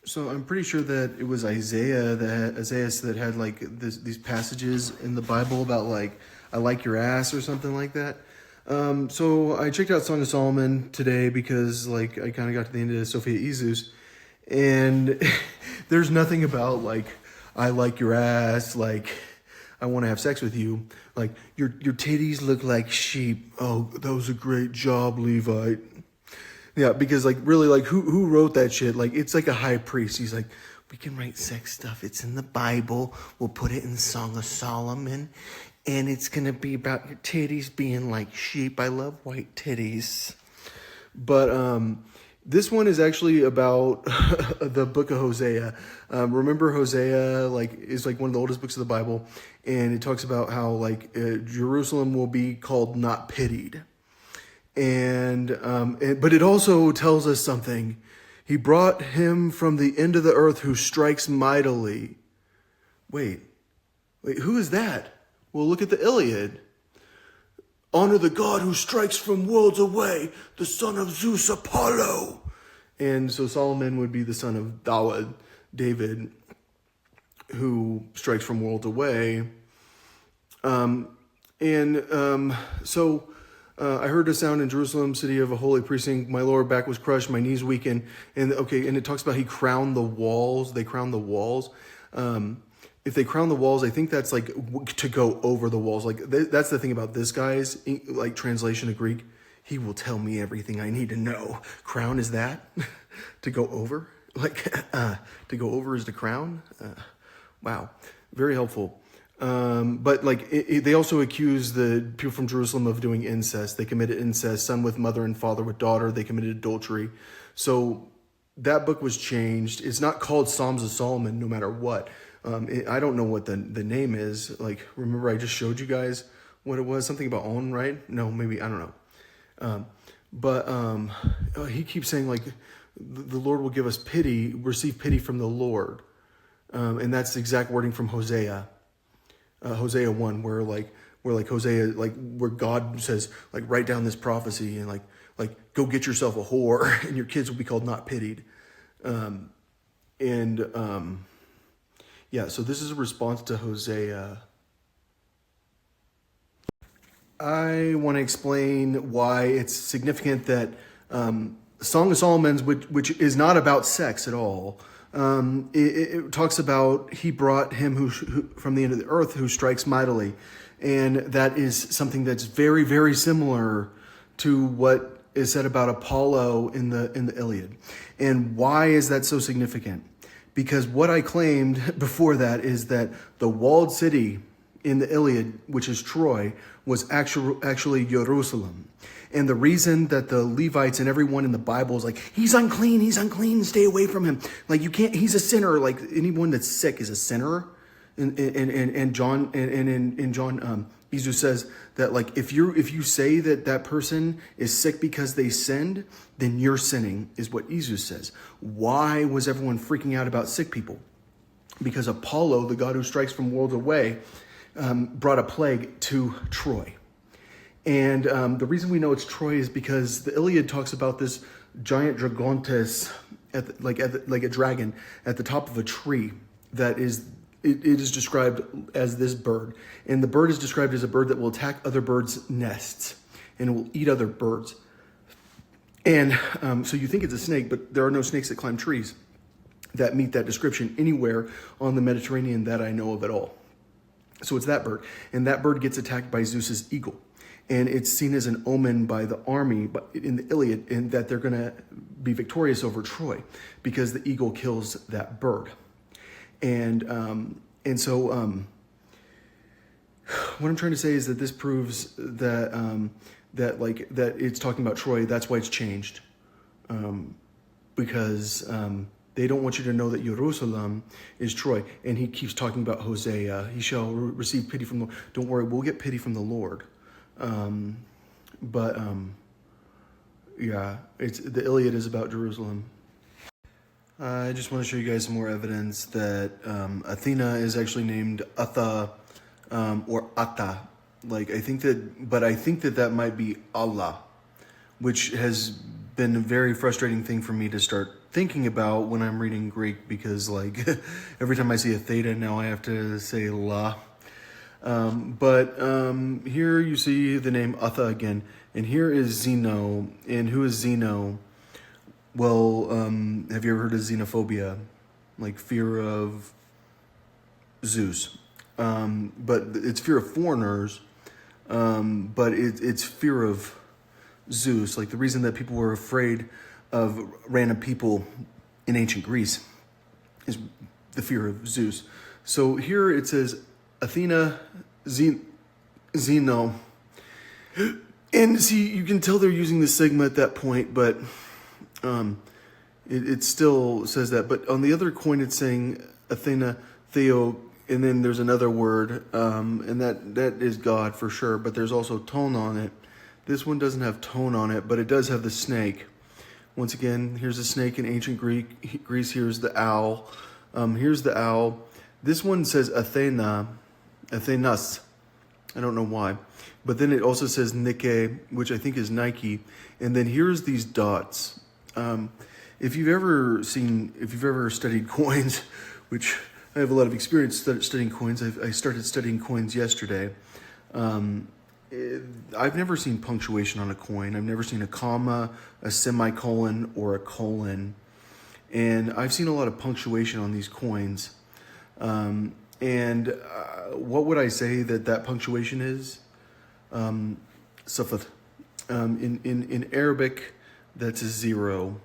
So I'm pretty sure that it was Isaiah that had like these passages in the Bible about like I like your ass or something like that. So I checked out Song of Solomon today because like I kind of got to the end of Sophia Izus, and there's nothing about like I like your ass, like I want to have sex with you, like your titties look like sheep. Oh, that was a great job, Levite. Yeah, because like really, like who wrote that shit? Like it's like a high priest. He's like, we can write sex stuff. It's in the Bible. We'll put it in Song of Solomon, and it's gonna be about your titties being like sheep. I love white titties. But this one is actually about the book of Hosea. Remember, Hosea like is like one of the oldest books of the Bible, and it talks about how like Jerusalem will be called not pitied. But it also tells us something. He brought him from the end of the earth who strikes mightily. Wait, who is that? Well, look at the Iliad. Honor the god who strikes from worlds away, the son of Zeus Apollo. And so Solomon would be the son of David, who strikes from worlds away. I heard a sound in Jerusalem, city of a holy precinct. My lower back was crushed, my knees weakened. And it talks about he crowned the walls. They crowned the walls. If they crown the walls, I think that's like to go over the walls. Like that's the thing about this guy's like translation of Greek. He will tell me everything I need to know. Crown is that to go over. Like to go over is to crown. Wow, very helpful. But like they also accuse the people from Jerusalem of doing incest. They committed incest, son with mother and father with daughter. They committed adultery. So that book was changed. It's not called Psalms of Solomon, no matter what. I don't know what the name is. Like, remember I just showed you guys what it was? Something about own, right? No, maybe, I don't know. He keeps saying like, the Lord will give us pity, receive pity from the Lord. And that's the exact wording from Hosea. Hosea 1, where Hosea, like where God says, like, write down this prophecy and like go get yourself a whore and your kids will be called not pitied. So this is a response to Hosea. I want to explain why it's significant that Song of Solomon's, which is not about sex at all. It talks about he brought him who from the end of the earth who strikes mightily, and that is something that's very, very similar to what is said about Apollo in the Iliad. And why is that so significant? Because what I claimed before that is that the walled city in the Iliad, which is Troy, was actually Jerusalem. And the reason that the Levites and everyone in the Bible is like, he's unclean, stay away from him. Like you can't, he's a sinner. Like anyone that's sick is a sinner. And John, Jesus says that like, if you say that person is sick because they sinned, then you're sinning, is what Jesus says. Why was everyone freaking out about sick people? Because Apollo, the god who strikes from worlds away, brought a plague to Troy. And the reason we know it's Troy is because the Iliad talks about this giant dragontes, like a dragon, at the top of a tree that is, it is described as this bird. And the bird is described as a bird that will attack other birds' nests and it will eat other birds. And so you think it's a snake, but there are no snakes that climb trees that meet that description anywhere on the Mediterranean that I know of at all. So it's that bird. And that bird gets attacked by Zeus's eagle. And it's seen as an omen by the army in the Iliad, and that they're going to be victorious over Troy because the eagle kills that bird. And so what I'm trying to say is that this proves that that it's talking about Troy. That's why it's changed, because they don't want you to know that Jerusalem is Troy. And he keeps talking about Hosea. He shall receive pity from the Lord. Don't worry, we'll get pity from the Lord. It's the Illiad is about Jerusalem. I just want to show you guys some more evidence that Athena is actually named Atha or Atta. Like I think that might be Allah, which has been a very frustrating thing for me to start thinking about when I'm reading Greek, because like every time I see a theta now I have to say la. But here you see the name Atha again, and here is Zeno. And who is Zeno? Well, have you ever heard of xenophobia? Like fear of Zeus. But it's fear of foreigners, but it's fear of Zeus. Like the reason that people were afraid of random people in ancient Greece is the fear of Zeus. So here it says Athena, Zeno. And see, you can tell they're using the sigma at that point, but it still says that. But on the other coin, it's saying Athena, Theo, and then there's another word, and that is God for sure, but there's also tone on it. This one doesn't have tone on it, but it does have the snake. Once again, here's a snake in ancient Greece. Here's the owl. Here's the owl. This one says Athena, Athenas. I don't know why. But then it also says Nike, which I think is Nike. And then here's these dots. If you've ever studied coins, which I have a lot of experience studying coins. I started studying coins yesterday. I've never seen punctuation on a coin. I've never seen a comma, a semicolon, or a colon. And I've seen a lot of punctuation on these coins. What would I say that punctuation is? Sufat. In Arabic, that's a zero.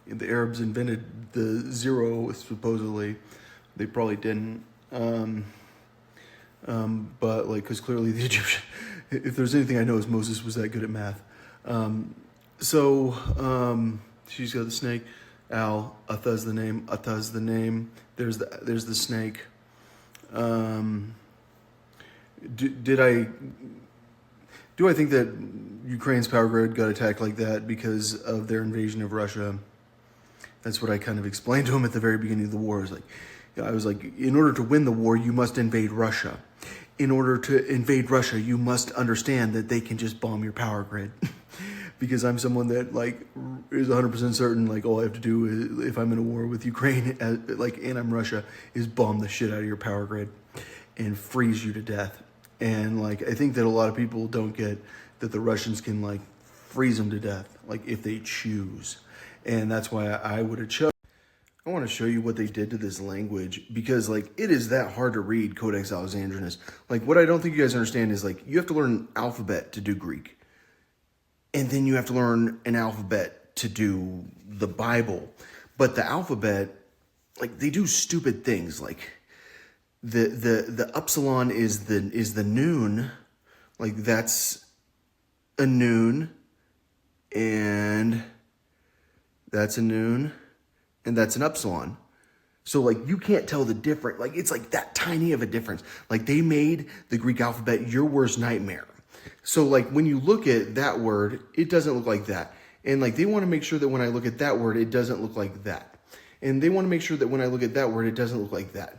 The Arabs invented the zero, supposedly. They probably didn't. But like, because clearly the Egyptian, if there's anything I know, is Moses was that good at math. She's got the snake. Al, Atha's the name. Atha's the name. There's the snake. Do I think that Ukraine's power grid got attacked like that because of their invasion of Russia? That's what I kind of explained to him at the very beginning of the war. I was like, in order to win the war, you must invade Russia. In order to invade Russia, you must understand that they can just bomb your power grid. Because I'm someone that like is 100% certain, like all I have to do is, if I'm in a war with Ukraine, and I'm Russia, is bomb the shit out of your power grid and freeze you to death. And like, I think that a lot of people don't get that the Russians can like freeze them to death, like if they choose. And that's why I would have chosen. I want to show you what they did to this language, because like it is that hard to read Codex Alexandrinus. Like what I don't think you guys understand is like you have to learn an alphabet to do Greek. And then you have to learn an alphabet to do the Bible. But the alphabet, like they do stupid things. Like the upsilon is the noon. Like that's a noon, and that's a noon, and that's an upsilon. So like you can't tell the difference. Like it's like that tiny of a difference. Like they made the Greek alphabet your worst nightmare. So like when you look at that word, it doesn't look like that. And like they want to make sure that when I look at that word, it doesn't look like that. And they want to make sure that when I look at that word, it doesn't look like that.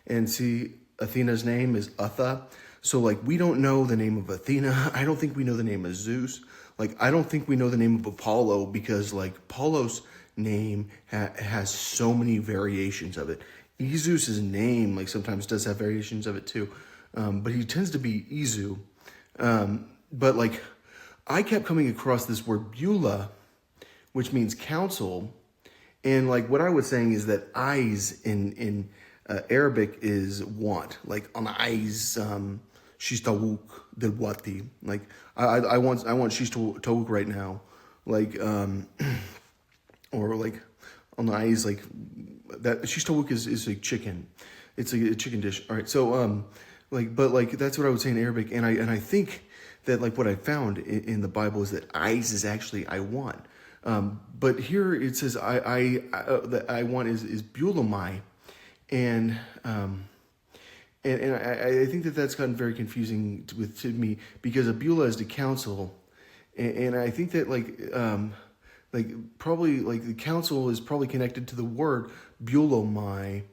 And see, Athena's name is Atha. So like we don't know the name of Athena. I don't think we know the name of Zeus. Like I don't think we know the name of Apollo, because like Apollo's name has so many variations of it. Zeus's name like sometimes does have variations of it too. But he tends to be Izu. But like I kept coming across this word Beulah, which means counsel. And like what I was saying is that eyes in Arabic is want, like on the eyes, she's tawuk delwati. Like I want she's tawuk right now. Like, or like on the eyes, like that she's tawuk is like chicken. It's like a chicken dish. All right. So, but that's what I would say in Arabic. And I think that like what I found in the Bible is that eyes is actually I want. But here it says that I want is Beulamai. And I think that that's gotten very confusing to me, because a Beulah is the council. And I think that probably like the council is probably connected to the word Beulomai,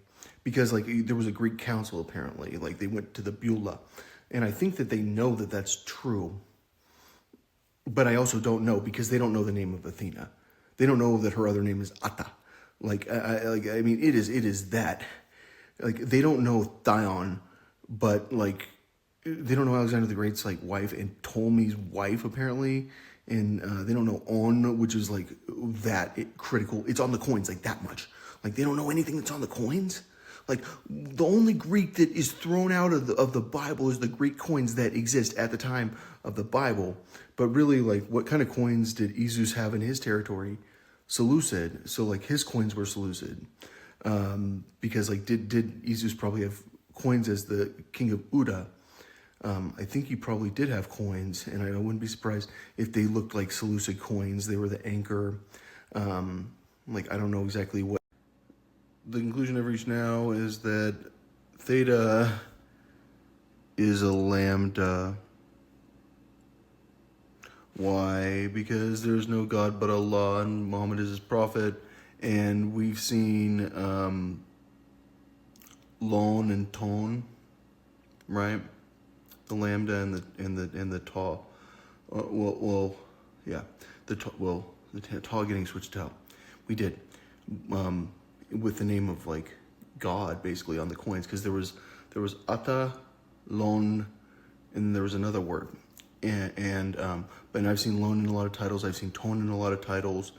because like there was a Greek council apparently, like they went to the Beulah. And I think that they know that that's true. But I also don't know, because they don't know the name of Athena. They don't know that her other name is Atta. I mean, it is that. Like, they don't know Thyon, but like, they don't know Alexander the Great's like wife and Ptolemy's wife apparently, and they don't know On, which is like critical. It's on the coins like that much. Like, they don't know anything that's on the coins. Like, the only Greek that is thrown out of the Bible is the Greek coins that exist at the time of the Bible. But really, like, what kind of coins did Ezus have in his territory? Seleucid. So like, his coins were Seleucid. Because like, did Ezus probably have coins as the king of Uda? I think he probably did have coins, and I wouldn't be surprised if they looked like Seleucid coins. They were the anchor. Like, I don't know exactly what. The conclusion I've reached now is that theta is a lambda. Why? Because there's no God but Allah, and Muhammad is his prophet, and we've seen lon and ton, right? The lambda and the ta. Yeah, the ta getting switched out. We did. With the name of like God basically on the coins, because there was Ata, Lon, and there was another word, but I've seen Lon in a lot of titles. I've seen Ton in a lot of titles,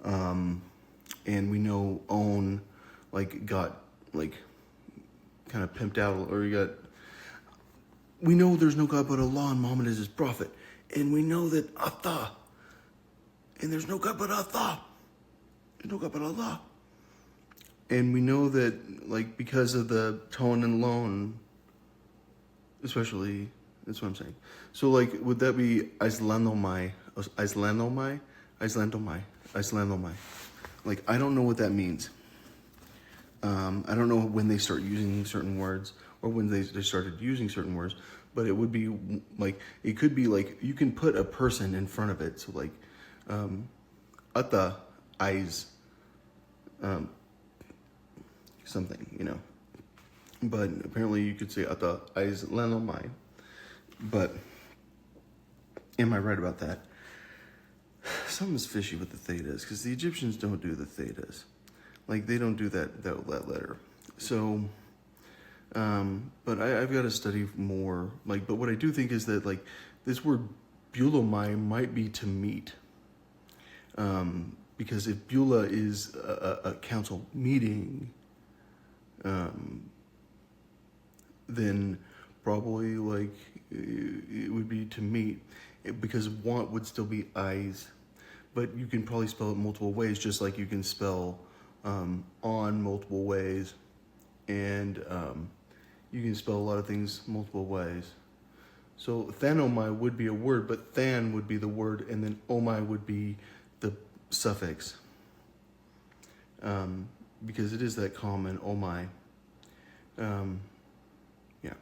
and we know On like got like kind of pimped out, or we know there's no God but Allah and Muhammad is his prophet, and we know that Ata, and there's no God but Ata, there's no God but Allah. And we know that, like, because of the tone and loan, especially, that's what I'm saying. So, like, would that be Icelandomai? Like, I don't know what that means. I don't know when they start using certain words or when they started using certain words, but it would be, like, it could be, like, you can put a person in front of it. So, like, Atta, eyes, something, you know. But apparently you could say Ata Icelandomai. But am I right about that? Something's fishy with the thetas, because the Egyptians don't do the thetas. Like, they don't do that letter. So, but I've got to study more. Like, but what I do think is that, like, this word Bulomai might be to meet. Because if Beulah is a council meeting, then probably like it would be to meet, because want would still be eyes, but you can probably spell it multiple ways, just like you can spell on multiple ways, and you can spell a lot of things multiple ways. So Thanomai would be a word, but Than would be the word, and then Omai would be the suffix. Because it is that common, Omai. Yeah.